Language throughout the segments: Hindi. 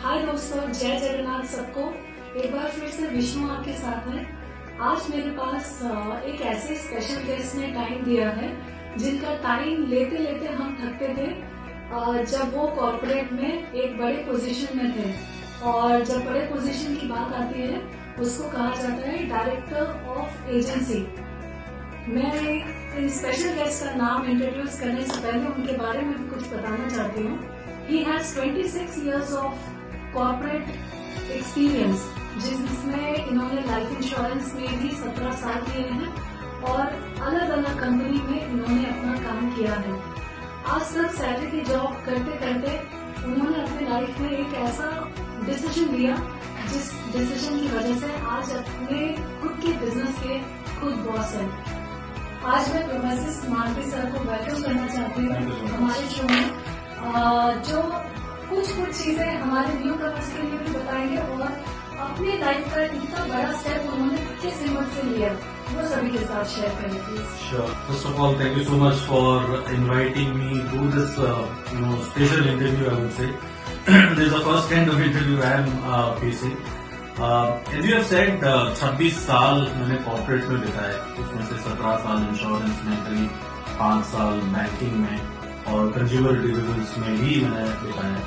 हाय दोस्तों, जय जगन्नाथ सबको। एक बार फिर से विष्णु आपके साथ है। आज मेरे पास एक ऐसे स्पेशल गेस्ट ने टाइम दिया है जिनका टाइम लेते लेते हम थकते थे जब वो कॉर्पोरेट में एक बड़े पोजीशन में थे। और जब बड़े पोजीशन की बात आती है उसको कहा जाता है डायरेक्टर ऑफ एजेंसी। मैं इन स्पेशल गेस्ट का नाम इंट्रोड्यूस करने से पहले उनके बारे में कुछ बताना चाहती हूँ। He has 26 years of corporate experience, जिसमें इन्होंने लाइफ इंश्योरेंस में भी 17 साल किए हैं और अलग अलग कंपनी में इन्होंने अपना काम किया है। आज तक सैलरी की जॉब करते करते उन्होंने अपनी लाइफ में एक ऐसा डिसीजन लिया जिस डिसीजन की वजह से आज अपने खुद के बिजनेस के खुद बॉस है। आज मैं प्रोफेसर मालती सर को वेलकम करना चाहती हूँ हमारे शो में, जो कुछ चीजें हमारे न्यू कमर्स के लिए भी बताएंगे और अपनी लाइफ का इतना बड़ा स्टेप उन्होंने किस हिम्मत से लिया वो सभी के साथ शेयर करें please. Sure. First of all, thank you so much for inviting me to this special interview. I would say this is the first kind of interview I am facing. As you have said, 26 साल मैंने कॉर्पोरेट में बिताए, उसमें से 17 साल इंश्योरेंस में, करीब 5 साल बैंकिंग में और कंज्यूमर ड्यूरेबल्स में भी मैंने बिताया।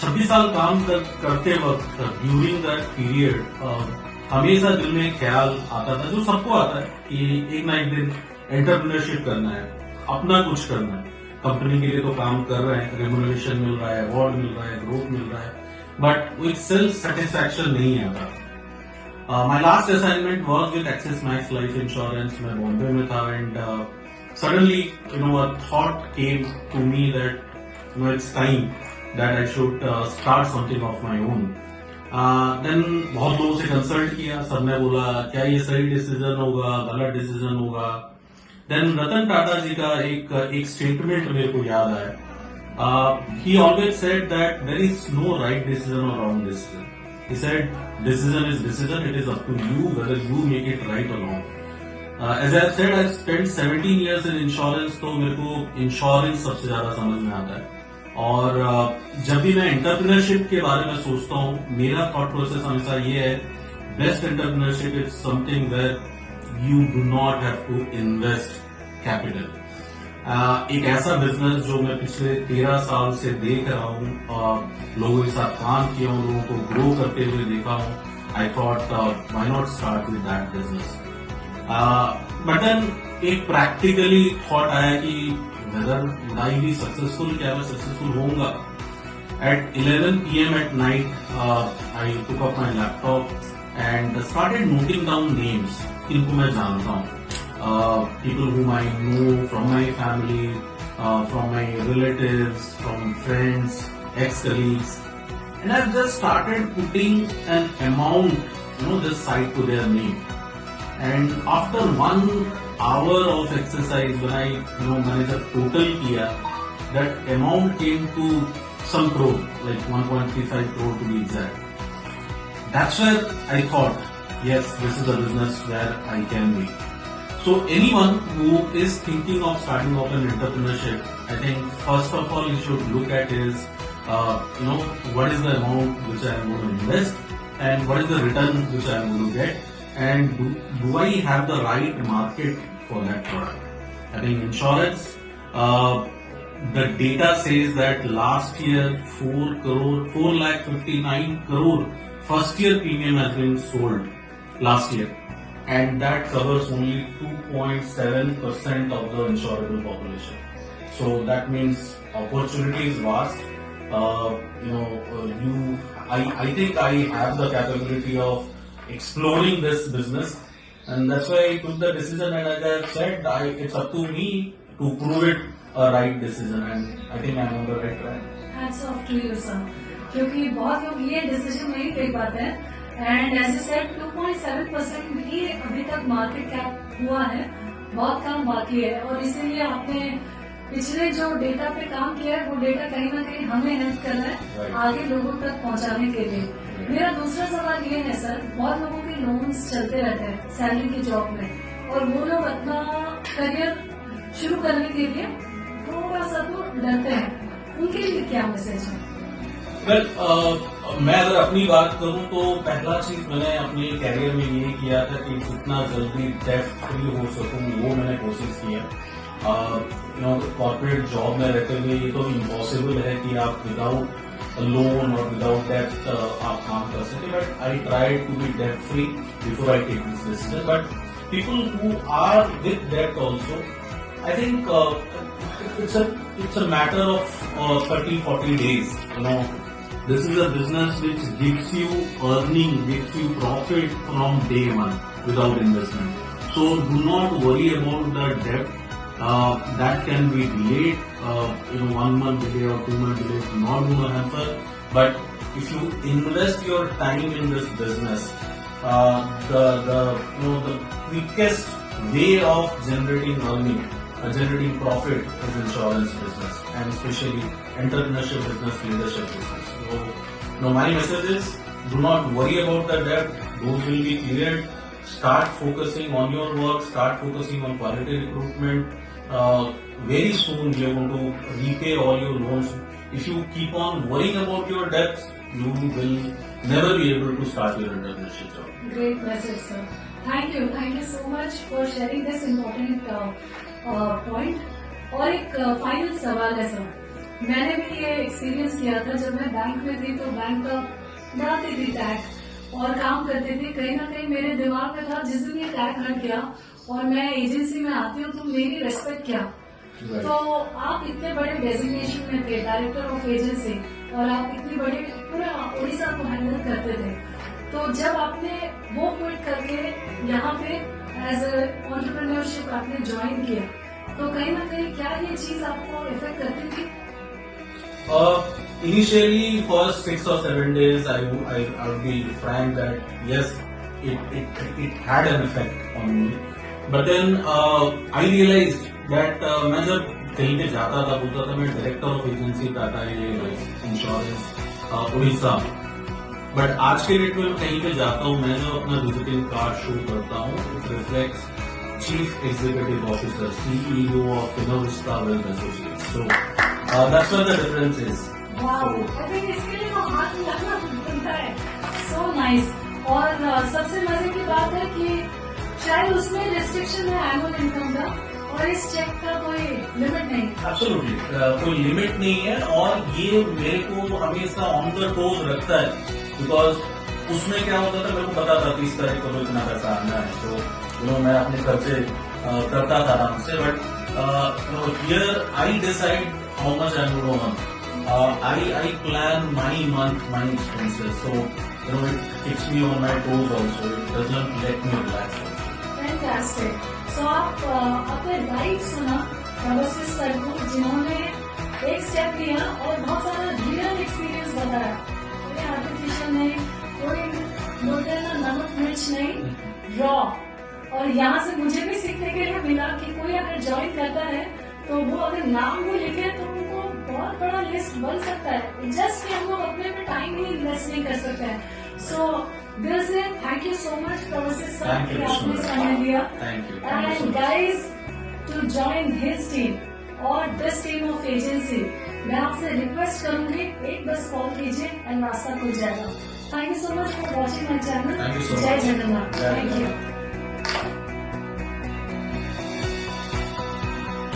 26 साल काम करते वक्त ड्यूरिंग दैट पीरियड हमेशा दिल में ख्याल आता था, जो सबको आता है, कि एक ना एक दिन एंटरप्रेन्योरशिप करना है, अपना कुछ करना है। कंपनी के लिए तो काम कर रहे हैं, रेम्यूनरेशन मिल रहा है, अवार्ड मिल रहा है, ग्रोथ मिल रहा है, बट वो एक सेल्फ सेटिस्फैक्शन नहीं आता। My last assignment was with axis max life insurance. मैं बॉम्बे में था and suddenly, a thought came to me that, it's time that I should start something of my own. Then बहुत लोगों से कंसल्ट किया, सबने बोला क्या ये सही डिसीजन होगा, गलत डिसीजन होगा। Then रतन टाटा जी का एक स्टेटमेंट मेरे को याद आया। He always said that there is no right decision or wrong decision. He said decision is decision. It is up to you whether you make it right or wrong. As I said, I spent 17 years in insurance, तो मेरे को इंश्योरेंस सबसे ज्यादा समझ में आता है। और जब भी मैं एंटरप्रेन्योरशिप के बारे में सोचता हूँ, मेरा थॉट प्रोसेस हमेशा ये है, best entrepreneurship is something where you do not have to invest capital. एक ऐसा बिजनेस जो मैं पिछले 13 साल से देख रहा हूँ, लोगों के साथ काम किया हूँ, लोगों को ग्रो करते हुए देखा हूँ। I thought why not start with that business. But then एक प्रैक्टिकली थॉट आया कि whether would I be successful, क्या मैं सक्सेसफुल होऊंगा। At 11 PM at night I took up my laptop and started noting down names, इनको मैं जानता हूँ, people whom I know from my family, from my relatives, from friends, ex-colleagues, and I've just started putting an amount, this side to their name. And after 1 hour of exercise, when I मैंने जब total किया, that amount came to some crore, like 1.35 crore to be exact. That's where I thought, yes, this is a business where I can be. So anyone who is thinking of starting off an entrepreneurship, I think first of all you should look at is, what is the amount which I am going to invest and what is the return which I am going to get. And do I have the right market for that product? I think insurance, the data says that last year 4,59 crore first year premium has been sold last year, and that covers only 2.7% of the insurable population. So that means opportunity is vast. I think I have the capability of exploring this business, and that's why I took the decision, and as I said, it's up to me to prove it a right decision, and I think I'm on the right track. Hats off to you, sir. क्योंकि बहुत लोग ये डिसीजन नहीं ले पाते हैं, एंड एज यू सेड 2.7% ही अभी तक मार्केट कैप हुआ है, बहुत काम बाकी है, और इसीलिए आपने पिछले जो डेटा पे काम किया है वो डेटा कहीं ना कहीं हमें हेल्प कर रहा है आगे लोगों तक पहुंचाने के लिए। मेरा दूसरा सवाल ये है सर, बहुत लोगों के लोन्स चलते रहते हैं सैलरी की जॉब में, और वो लोग अपना करियर शुरू करने के लिए थोड़ा सा तो डरते हैं, उनके लिए क्या मैसेज है? वेल, मैं अगर अपनी बात करूं तो पहला चीज मैंने अपने कैरियर में ये किया था कि जितना जल्दी डेट फ्री हो सकूं वो मैंने कोशिश किया। कॉर्पोरेट जॉब में रहते हुए ये तो इम्पॉसिबल है कि आप विदाउट लोन और विदाउट डेट आप काम कर सके, but I try to be debt free before I take this decision. But people who are with debt also, I think it's a matter of 30-40 days. This is a business which gives you earning, gives you profit from day one without investment. So do not worry about the debt. That can be delayed. 1 month delay or 2 month delay is not going to hamper. But if you invest your time in this business, the quickest way of generating profit is insurance business, and especially entrepreneurship business, leadership business. So, my message is, do not worry about the debt. Those will be cleared. Start focusing on your work. Start focusing on quality recruitment. Very soon you're going to repay all your loans. If you keep on worrying about your debts, you will never be able to start your entrepreneurship job. Great message, sir. Thank you so much for sharing this important point. और एक फाइनल सवाल है सर, मैंने भी ये एक्सपीरियंस किया था जब मैं बैंक में थी, तो बैंक का बनाती थी टैग और काम करते थे। कहीं ना कहीं मेरे दिमाग में था जिस दिन ये टैग हट गया और मैं एजेंसी में आती हूँ तो मेरी रेस्पेक्ट क्या। तो आप इतने बड़े डेजिग्नेशन में थे, डायरेक्टर ऑफ एजेंसी, और आप इतनी बड़ी पूरा उड़ीसा को हैंडल करते थे। तो जब आपने वो क्विट करके यहाँ पे एज एंटरप्रेन्योरशिप आपने ज्वाइन किया, तो कहीं ना कहीं क्या ये चीज आपको इफेक्ट करती थी? Initially, first 6 or 7 days, I would be frank that yes, it had an effect on me. But then I realized that मैं जब कहीं पे जाता था, बोलता था मैं director of agency Tata insurance Orissa, but आज के डेट में कहीं पे जाता हूँ, मैं जब अपना विजिटिंग कार्ड शो करता हूँ, it reflects chief executive officer, CEO of Innovista wealth associates. So that's what the difference is. Wow, I think इसके लिए तो हाथ मिलाना बनता है। So nice. और सबसे मजे की बात है कि शायद उसमें रिस्ट्रिक्शन है एनुअल इनकम का, और इस चेक का कोई लिमिट नहीं। एब्सोल्युटली कोई लिमिट नहीं है, और ये मेरे को हमेशा ऑन द टोज रखता है, बिकॉज उसमें क्या होता था, मेरे को पता था 30 तारीख को इतना पैसा आना है, तो मैं अपने खर्चे करता था आराम से। But here I decide how much I will earn. I plan my month, my expenses, so it keeps me on my toes also. It doesn't let me relax. Fantastic. So आप अपने लाइफ सुना प्रभुसिस सर को, जिन्होंने एक स्टेप लिया और बहुत सारा रियल एक्सपीरियंस बताया। कोई आर्टिफिशियल नहीं, कोई बोलते ना नमक मिर्च नहीं, रॉ। और यहाँ से मुझे भी सीखने के लिए मिला कि कोई अगर ज्वाइन करता है तो वो अगर नाम भी लिखे तो उनको बहुत बड़ा लिस्ट बन सकता है, जस्ट कि हम लोग अपने पे टाइम ही इन्वेस्ट नहीं कर सकते हैं। सो दिल से थैंक यू सो मच प्रभुसिस सर कि आपने समय दिया। And guys, to join his team और दिस टीम ऑफ एजेंसी, मैं आपसे रिक्वेस्ट करूंगी, एक बस कॉल कीजिए एंड रास्ता खुल जाएगा। Thank you so much for watching my channel. जय जगन्नाथ। Thank you.